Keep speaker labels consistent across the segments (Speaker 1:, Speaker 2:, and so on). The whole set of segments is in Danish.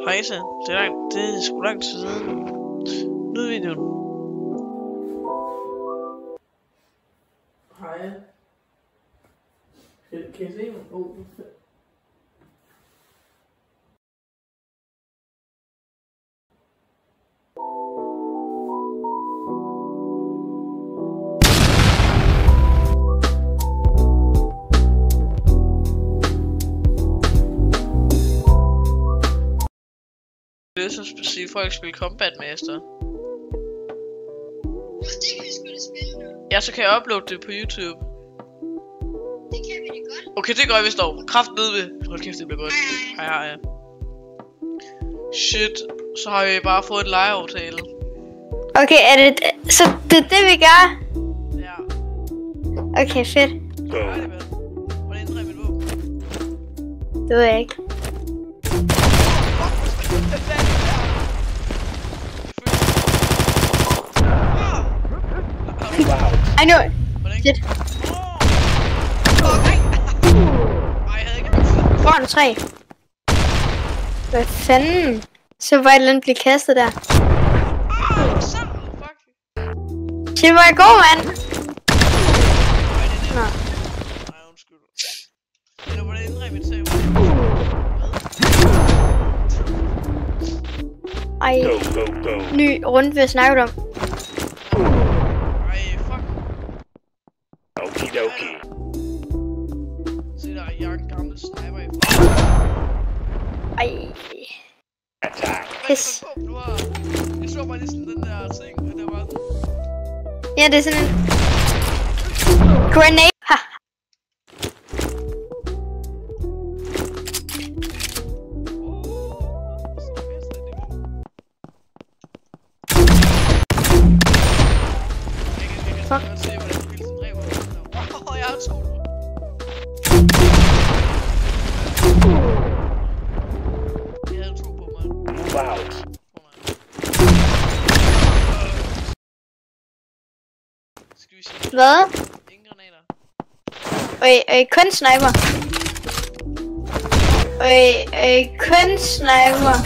Speaker 1: Hejsa, det er sgu lang tid siden. Nyd videoen.
Speaker 2: Hej. Kan I se mig?
Speaker 1: Det er så sige, folk spiller Combat Master.
Speaker 3: Det kan vi sgu da spille nu.
Speaker 1: Ja, så kan jeg uploade det på YouTube.
Speaker 3: Det kan vi da godt.
Speaker 1: Okay, det gør vi står. Kraft nede ved. Hold kæft, det bliver godt. Hej. Shit, så har vi bare fået et lejeaftale.
Speaker 4: Okay, er det... Så det er det, vi gør?
Speaker 1: Ja.
Speaker 4: Okay, fedt.
Speaker 1: Hej, det vel. Hvordan ændrer jeg mit våben?
Speaker 4: Det ved jeg ikke. I know it. Shit. Foran 3. Hvad fanden? Så var et eller andet blive kastet der. Shit, var jeg god, mand. Nå.
Speaker 1: Nej, undskyld. Eller hvordan ændrer jeg mit save?
Speaker 4: Ej. Ny runde, vi snakkede om.
Speaker 5: Okidoki.
Speaker 1: Se der, jeg er en gammel sniper i
Speaker 4: Ej.
Speaker 5: Attack.
Speaker 4: Pis.
Speaker 1: Jeg så bare lige sådan den der ting, og der var...
Speaker 4: Ja, det er sådan en... Grenade. Ha. Fuck.
Speaker 1: Jeg har 2 nu. Jeg havde 2 på mig.
Speaker 5: Move out.
Speaker 1: Skal vi sige?
Speaker 4: Hvad?
Speaker 1: Ingen granater.
Speaker 4: Kun sniper. Kun sniper.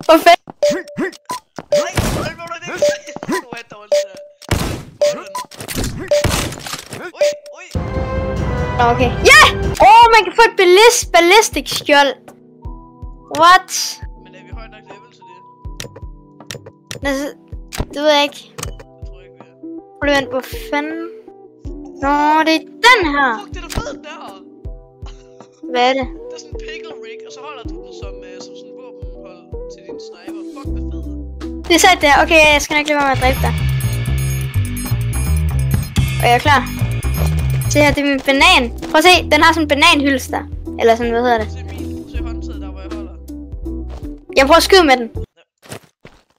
Speaker 4: Hvor fedt. Okay. Ja! Man kan få et ballistic skjold. What?
Speaker 1: Men er vi højt nok level til det?
Speaker 4: Altså, det ved jeg ikke.
Speaker 1: Det tror jeg ikke, vi er.
Speaker 4: Prøv lige vent, hvor fanden? Nå, det er den her.
Speaker 1: Fuck, det er da fedt der!
Speaker 4: Hvad er det?
Speaker 1: Det er sådan en pickle rig, og så holder du den som sådan en våbenhold til din sniper. Fuck, hvad fedt.
Speaker 4: Det er sejt der. Okay, jeg skal nok lade være med at dræbe dig. Og jeg er klar. Se her, det er min banan. Prøv at se, den har sådan en bananhylster. Eller sådan, hvad hedder det?
Speaker 1: Se min, se håndtaget der, hvor jeg holder.
Speaker 4: Jeg prøver at skyde med den.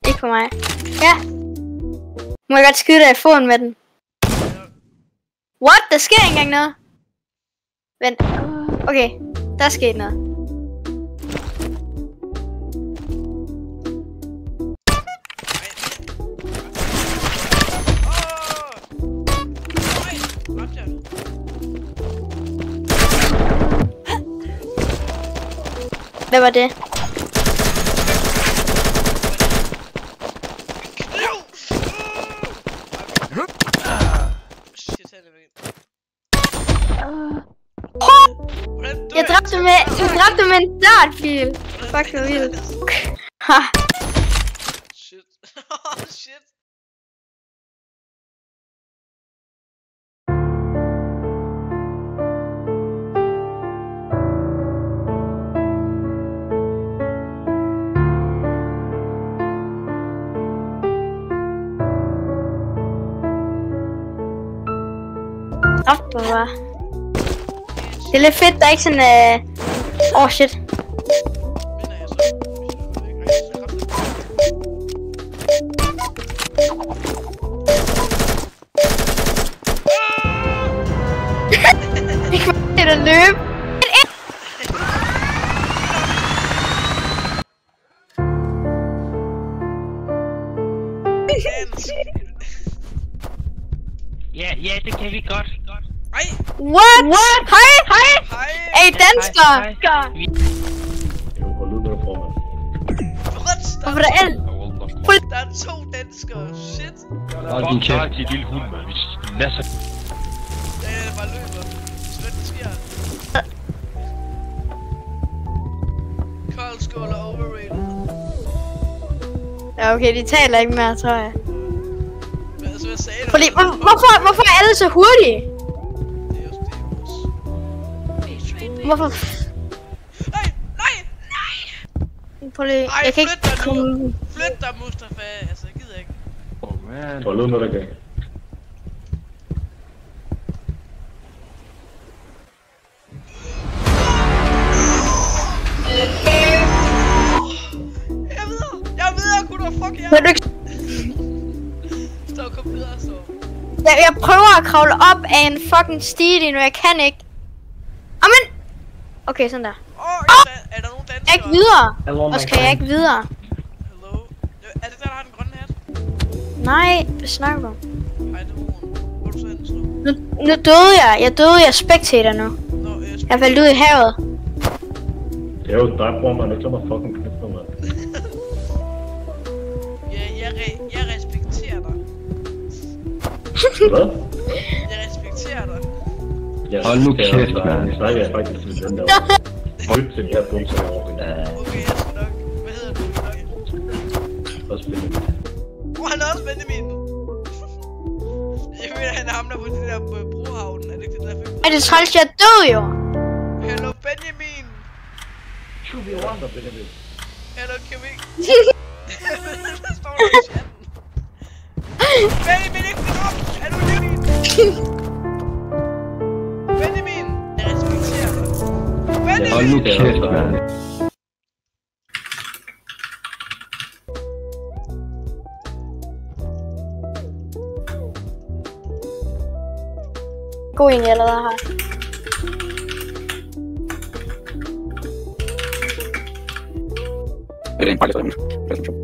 Speaker 4: Ikke for mig. Ja. Må jeg godt skyde dig i foden med den? What? Der sker ikke engang noget. Vent. Okay, der er sket noget. Hvad var det? Jeg dræbte med en dartpil. Fuck, hvor vildt. Ha.
Speaker 1: Shit. Shit.
Speaker 4: Dræbte mig bare. Det er lidt fedt, der er ikke sådan shit.
Speaker 1: Vinder jeg så?
Speaker 4: Det er da løb.
Speaker 2: Ja, det kan vi godt.
Speaker 1: Ej!
Speaker 4: What? Hej!
Speaker 1: Hej!
Speaker 4: Hey, dansker!
Speaker 5: Hold ud med dig, formand.
Speaker 1: What?
Speaker 4: Hvorfor er der alt?
Speaker 1: Der er 2 danskere. Shit.
Speaker 2: Hold din kæft, din lille hund, mand. Vi nasser.
Speaker 1: Ja, jeg bare løber. Slet det sker. Kold skål er overrated.
Speaker 4: Ja, okay, de taler ikke mere, tror jeg.
Speaker 1: Men altså, hvad sagde du?
Speaker 4: Fordi, hvorfor er alle så hurtige?
Speaker 1: Det er også det.
Speaker 4: Hvorfor?
Speaker 1: Nej!
Speaker 4: Prøv lige,
Speaker 1: Ej,
Speaker 4: jeg kan ikke
Speaker 1: flyt dig
Speaker 4: komme...
Speaker 1: nu! Flyt dig, Mustafa! Altså, jeg gider ikke.
Speaker 2: Man.
Speaker 5: Hold ud med dig, gang.
Speaker 1: Jeg er videre, gutter! Fuck jer!
Speaker 4: Kan du ikke...
Speaker 1: Stå, kom videre, så.
Speaker 4: Jeg prøver at kravle op af en fucking stige lige nu, jeg kan ikke. Amen! Okay, sådan der.
Speaker 1: Er der nogen
Speaker 4: Jeg er
Speaker 1: danskere?
Speaker 4: ikke videre. Og skal jeg ikke videre?
Speaker 1: Hello? Er det der har den grønne hat?
Speaker 4: Nej, hvad snakker du om?
Speaker 1: Hej, det er Moren. Hvor er du så henne, Slå?
Speaker 4: Nu døde jeg. Jeg døde, jeg er spectator nu.
Speaker 1: Nå,
Speaker 4: Jeg faldt ud i havet.
Speaker 5: Det er jo dig, formand. Ikke lad mig fucking knæppe dig, mand.
Speaker 1: Ja, jeg respekterer dig.
Speaker 5: Hvad?
Speaker 1: Jeg respekterer dig.
Speaker 2: Hold nu kæft, mand.
Speaker 5: Jeg snakker jeg faktisk til den der. Lyt til den her bumse herovre.
Speaker 1: Okay, jeg skal nok. Hvad hedder du?
Speaker 5: Også spændende.
Speaker 1: Han er også Benjamin. Jeg mener, han er ham der på det der brohavnen. Er det ikke det der film?
Speaker 4: Ej, det er træls, jeg døde jo.
Speaker 1: Hello, Benjamin. Hello, kan vi... Der står der i chatten. Benjamin, ikke den op! Er du Benjamin? Benjamin! Jeg respekterer dig.
Speaker 2: Hold nu
Speaker 1: Benjamin!
Speaker 2: kæft, mand.
Speaker 4: God egentlig allerede her.
Speaker 6: Det er en fejl, præsentation.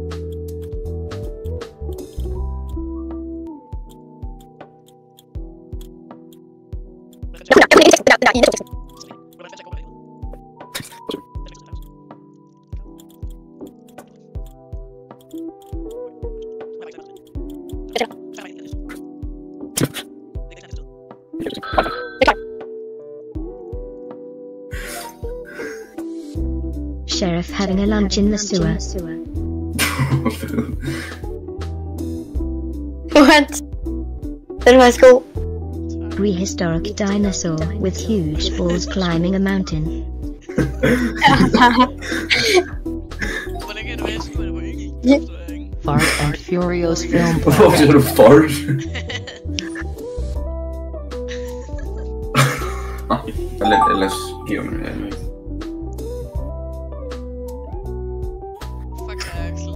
Speaker 7: Sheriff having a lunch in the sewer.
Speaker 4: What? Den var god.
Speaker 7: Prehistoric dinosaur with huge balls climbing a mountain.
Speaker 1: Hvordan kan det være, at jeg skriver det på engelsk?
Speaker 8: Fart and Furious film.
Speaker 6: Hvorfor siger du fart? Ellers giver man det.
Speaker 1: Fuck dig, Axel.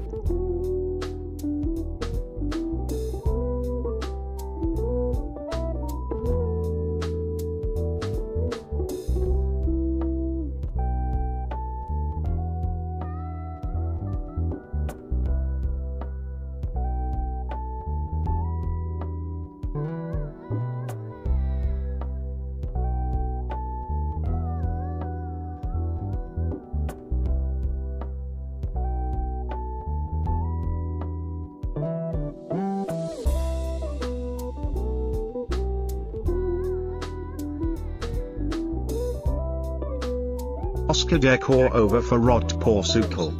Speaker 9: Oscar Decor over for Rot Porsukel.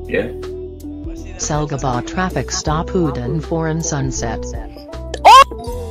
Speaker 6: Ja.
Speaker 8: Selgabar traffic stop Uden Foreign Sunset.
Speaker 4: Oh!